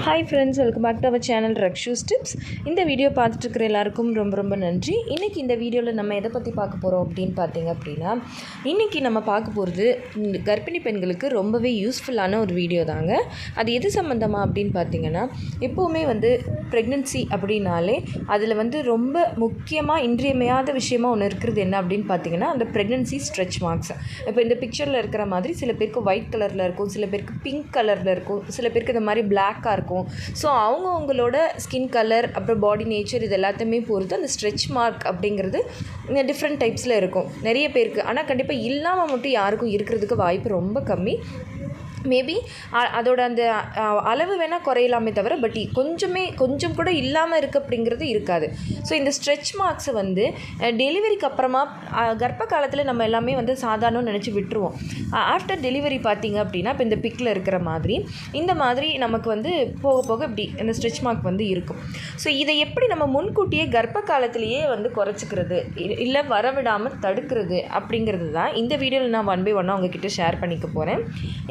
Hi friends, welcome back to our channel Rakshu's tips. இந்த video பார்த்துட்டு இருக்கிற எல்லாருக்கும் ரொம்ப ரொம்ப நன்றி. இன்றைக்கி இந்த வீடியோவில் நம்ம எதை பற்றி பார்க்க போகிறோம் அப்படின்னு பார்த்தீங்க அப்படின்னா, இன்றைக்கி நம்ம பார்க்க போகிறது கர்ப்பிணி பெண்களுக்கு ரொம்பவே யூஸ்ஃபுல்லான ஒரு வீடியோ தாங்க. அது எது சம்மந்தமாக அப்படின்னு பார்த்தீங்கன்னா, எப்போவுமே ப்ரெக்னென்சி அப்படின்னாலே அதில் ரொம்ப முக்கியமாக இன்றியமையாத விஷயமா ஒன்று இருக்கிறது என்ன அப்படின்னு பார்த்தீங்கன்னா, அந்த ப்ரெக்னென்சி ஸ்ட்ரெச் மார்க்ஸ். இப்போ இந்த பிக்சரில் இருக்கிற மாதிரி சில பேருக்கு ஒயிட் கலரில் இருக்கும், சில பேருக்கு பிங்க் கலரில் இருக்கும், சில பேருக்கு இந்த மாதிரி பிளாக்காக இருக்கும். ஸோ அவங்களோட ஸ்கின் கலர் அப்புறம் பாடி நேச்சர் இது எல்லாத்தையுமே பொறுத்து அந்த ஸ்ட்ரெச் மார்க் அப்படிங்கிறது டிஃப்ரெண்ட் டைப்ஸில் இருக்கும் நிறைய பேருக்கு. ஆனால் கண்டிப்பாக இல்லாமல் மட்டும் யாருக்கும் இருக்கிறதுக்கு வாய்ப்பு ரொம்ப கம்மி. மேபி அதோட அந்த அளவு வேணால் குறையலாமே தவிர கொஞ்சம் கூட இல்லாமல் இருக்குது அப்படிங்கிறது இருக்காது. ஸோ இந்த ஸ்ட்ரெச் மார்க்ஸை டெலிவரிக்கு அப்புறமா கர்ப்ப காலத்தில் நம்ம எல்லாமே சாதாரணம் நினச்சி விட்டுருவோம். ஆஃப்டர் டெலிவரி பார்த்திங்க அப்படின்னா, இப்போ இந்த பிக்கில் இருக்கிற மாதிரி இந்த மாதிரி நமக்கு போக போக இப்படி இந்த ஸ்ட்ரெச் மார்க் இருக்கும். ஸோ இதை எப்படி நம்ம முன்கூட்டியே கர்ப்ப காலத்திலேயே குறைச்சிக்கிறது இல்லை வரவிடாமல் தடுக்கிறது அப்படிங்கிறது தான் இந்த வீடியோவில் நான் 1 by 1 உங்ககிட்ட ஷேர் பண்ணிக்க போகிறேன்.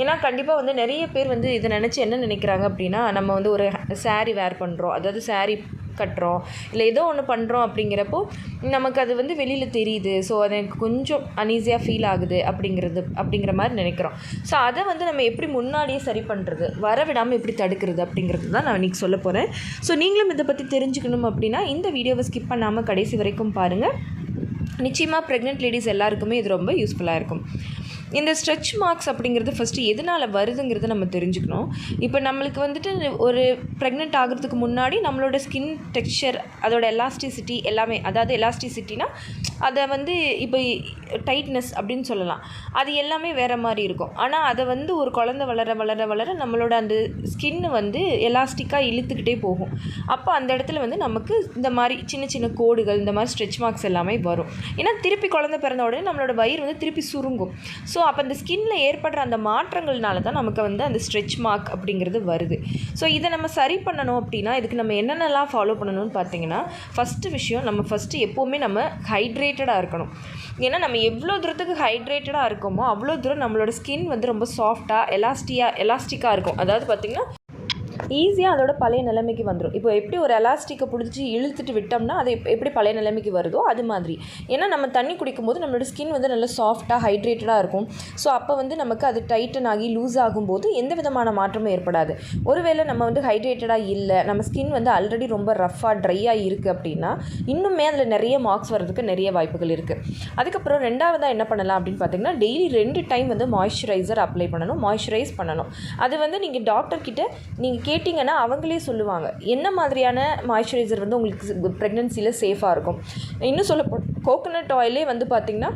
ஏன்னா கண்டிப்பாக நிறைய பேர் இதை நினச்சி என்ன நினைக்கிறாங்க அப்படின்னா, நம்ம ஒரு saree வேர் பண்ணுறோம், அதாவது saree கட்டுறோம் இல்லை ஏதோ ஒன்று பண்ணுறோம் அப்படிங்கிறப்போ நமக்கு அது வெளியில் தெரியுது. ஸோ அது எனக்கு கொஞ்சம் அன்ஈஸியாக ஃபீல் ஆகுது அப்படிங்கிற மாதிரி நினைக்கிறோம். ஸோ அதை நம்ம எப்படி முன்னாடியே சரி பண்ணுறது, வரவிடாமல் எப்படி தடுக்கிறது அப்படிங்கிறது தான் நான் இன்றைக்கி சொல்ல போகிறேன். ஸோ நீங்களும் இதை பற்றி தெரிஞ்சுக்கணும் அப்படின்னா இந்த வீடியோவை ஸ்கிப் பண்ணாமல் கடைசி வரைக்கும் பாருங்கள். நிச்சயமாக ப்ரெக்னென்ட் லேடிஸ் எல்லாருக்குமே இது ரொம்ப யூஸ்ஃபுல்லாக இருக்கும். இந்த ஸ்ட்ரெச் மார்க்ஸ் அப்படிங்கிறது ஃபஸ்ட்டு எதனால் வருதுங்கிறத நம்ம தெரிஞ்சுக்கணும். இப்போ நம்மளுக்கு ஒரு ப்ரெக்னென்ட் ஆகிறதுக்கு முன்னாடி நம்மளோட ஸ்கின் டெக்ஸ்சர், அதோட எலாஸ்டிசிட்டி எல்லாமே, அதாவது எலாஸ்டிசிட்டினா அதை இப்போ டைட்னஸ் அப்படின்னு சொல்லலாம், அது எல்லாமே வேறு மாதிரி இருக்கும். ஆனால் அதை ஒரு குழந்தை வளர வளர வளர நம்மளோட அந்த ஸ்கின்னு எலாஸ்டிக்காக இழுத்துக்கிட்டே போகும். அப்போ அந்த இடத்துல நமக்கு இந்த மாதிரி சின்ன சின்ன கோடுகள், இந்த மாதிரி ஸ்ட்ரெச் மார்க்ஸ் எல்லாமே வரும். ஏன்னா திருப்பி குழந்தை பிறந்த உடனே நம்மளோட வயிறு திருப்பி சுருங்கும். ஸோ அப்போ அந்த ஸ்கின்னில் ஏற்படுற அந்த மாற்றங்கள்னால தான் நமக்கு அந்த ஸ்ட்ரெச் மார்க் அப்படிங்கிறது வருது. ஸோ இதை நம்ம சரி பண்ணணும் அப்படின்னா இதுக்கு நம்ம என்னென்னலாம் ஃபாலோ பண்ணணும்னு பார்த்தீங்கன்னா, ஃபஸ்ட்டு விஷயம், நம்ம எப்போவுமே நம்ம ஹைட்ரேட்டடாக இருக்கணும். ஏன்னா நம்ம எவ்வளோ தூரத்துக்கு ஹைட்ரேட்டடாக இருக்கோமோ அவ்வளோ தூரம் நம்மளோட ஸ்கின் ரொம்ப சாஃப்டாக எலாஸ்டிக்காக இருக்கும். அதாவது பார்த்திங்கன்னா ஈஸியாக அதோட பழைய நிலைமைக்கு வந்துடும். இப்போ எப்படி ஒரு எலாஸ்டிக்கை பிடிச்சி இழுத்துட்டு விட்டோம்னா அது எப்படி பழைய நிலைமைக்கு வருதோ அது மாதிரி. ஏன்னா நம்ம தண்ணி குடிக்கும்போது நம்மளோட ஸ்கின் நல்லா சாஃப்டாக ஹைட்ரேட்டடாக இருக்கும். ஸோ அப்போ நமக்கு அது டைட்டன் ஆகி லூஸ் ஆகும்போது எந்த விதமான மாற்றமும் ஏற்படாது. ஒருவேளை நம்ம ஹைட்ரேட்டடாக இல்லை, நம்ம ஸ்கின் ஆல்ரெடி ரொம்ப ரஃப்பாக ட்ரையாக இருக்குது அப்படின்னா இன்னுமே அதில் நிறைய மார்க்ஸ் வர்றதுக்கு நிறைய வாய்ப்புகள் இருக்குது. அதுக்கப்புறம் ரெண்டாவதாக என்ன பண்ணலாம் அப்படின்னு பார்த்தீங்கன்னா, டெய்லி 2 டைம் மாய்ஸ்சரைசர் அப்ளை பண்ணணும், மாய்ஸ்சரைஸ் பண்ணணும். அது நீங்கள் டாக்டர்கிட்ட நீங்கள் கேட்டிங்கன்னா அவங்களே சொல்லுவாங்க என்ன மாதிரியான மாய்ஸ்சரைசர் உங்களுக்கு ப்ரெக்னென்சியில் சேஃபாக இருக்கும். இன்னும் கோகோனட் ஆயிலே பார்த்திங்கன்னா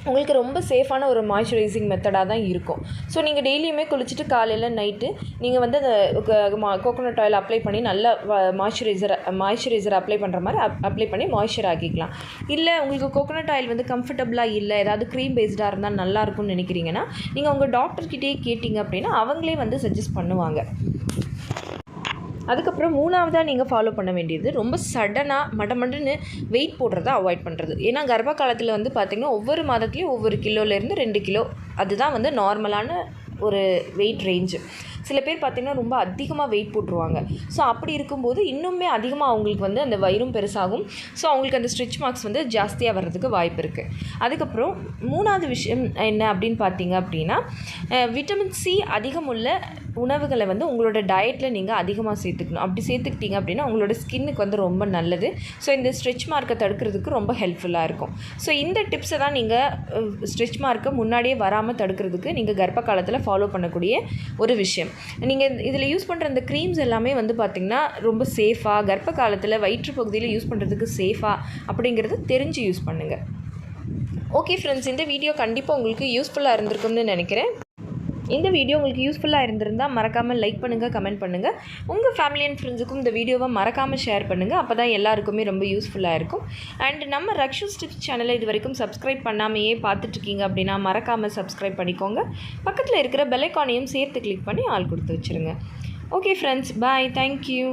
உங்களுக்கு ரொம்ப சேஃபான ஒரு மாய்ஸ்சரைசிங் மெத்தடாக தான் இருக்கும். ஸோ நீங்கள் டெய்லியுமே குளிச்சுட்டு காலையில் நைட்டு நீங்கள் அந்த கோகோனட் ஆயில் அப்ளை பண்ணி நல்லா மாய்ஸ்சரைசர் அப்ளை பண்ணுற மாதிரி அப்ளை பண்ணி மாய்ஸ்சர் ஆக்கிக்கலாம். இல்லை உங்களுக்கு கோகோனட் ஆயில் கம்ஃபர்டபுளாக இல்லை, ஏதாவது க்ரீம் பேஸ்டாக இருந்தால் நல்லாயிருக்கும்னு நினைக்கிறீங்கன்னா நீங்கள் உங்கள் டாக்டர்கிட்டே கேட்டிங்க அப்படின்னா அவங்களே சஜஸ்ட் பண்ணுவாங்க. அதுக்கப்புறம் 3ஆவதாக நீங்கள் ஃபாலோ பண்ண வேண்டியது, ரொம்ப சடனாக மடமடன்னு வெயிட் போடுறத அவாய்ட் பண்ணுறது. ஏன்னா கர்ப்ப காலத்தில் பார்த்திங்கன்னா ஒவ்வொரு மாதத்துலேயும் ஒவ்வொரு கிலோலேருந்து 2 கிலோ அதுதான் நார்மலான ஒரு வெயிட் ரேஞ்சு. சில பேர் பார்த்திங்கன்னா ரொம்ப அதிகமாக வெயிட் போட்டுருவாங்க. ஸோ அப்படி இருக்கும்போது இன்னுமே அதிகமாக அவங்களுக்கு அந்த வயிறும் பெருசாகும். ஸோ அவங்களுக்கு அந்த ஸ்ட்ரெச் மார்க்ஸ் ஜாஸ்தியாக வர்றதுக்கு வாய்ப்பு இருக்குது. அதுக்கப்புறம் 3ஆவது விஷயம் என்ன அப்படின்னு பார்த்தீங்க அப்படின்னா, விட்டமின் சி அதிகமுள்ள உணவுகளை உங்களோட டயட்டில் நீங்கள் அதிகமாக சேர்த்துக்கணும். அப்படி சேர்த்துக்கிட்டீங்க அப்படின்னா உங்களோட ஸ்கின்னுக்கு ரொம்ப நல்லது. ஸோ இந்த ஸ்ட்ரெச் மார்க்கை தடுக்கிறதுக்கு ரொம்ப ஹெல்ப்ஃபுல்லாக இருக்கும். ஸோ இந்த டிப்ஸை தான் நீங்கள் ஸ்ட்ரெச் மார்க்கை முன்னாடியே வராமல் தடுக்கிறதுக்கு நீங்கள் கர்ப்ப காலத்தில் ஃபாலோ பண்ணக்கூடிய ஒரு விஷயம். நீங்கள் இதில் யூஸ் பண்ணுற இந்த க்ரீம்ஸ் எல்லாமே பார்த்திங்கன்னா ரொம்ப சேஃபாக, கர்ப்ப காலத்தில் வயிற்று பகுதியில் யூஸ் பண்ணுறதுக்கு சேஃபாக அப்படிங்கிறது தெரிஞ்சு யூஸ் பண்ணுங்கள். ஓகே ஃப்ரெண்ட்ஸ், இந்த வீடியோ கண்டிப்பாக உங்களுக்கு யூஸ்ஃபுல்லாக இருந்திருக்கும்னு நினைக்கிறேன். இந்த வீடியோ உங்களுக்கு யூஸ்ஃபுல்லாக இருந்திருந்தால் மறக்காமல் லைக் பண்ணுங்கள், கமெண்ட் பண்ணுங்கள். உங்கள் ஃபேமிலி அண்ட் ஃப்ரெண்ட்ஸுக்கும் இந்த வீடியோவை மறக்காமல் ஷேர் பண்ணுங்கள். அப்போ தான் எல்லாருக்குமே ரொம்ப யூஸ்ஃபுல்லாக இருக்கும். அண்ட் நம்ம ரக்ஷூஸ் டிப்ஸ் சேனலை இது வரைக்கும் சப்ஸ்கிரைப் பண்ணாமையே பார்த்துட்ருக்கீங்க அப்படின்னா மறக்காமல் சப்ஸ்கிரைப் பண்ணிக்கோங்க. பக்கத்தில் இருக்கிற பெல் ஐகானையும் சேர்த்து கிளிக் பண்ணி ஆல் கொடுத்து வச்சுருங்க. ஓகே ஃப்ரெண்ட்ஸ், பாய், தேங்க்யூ.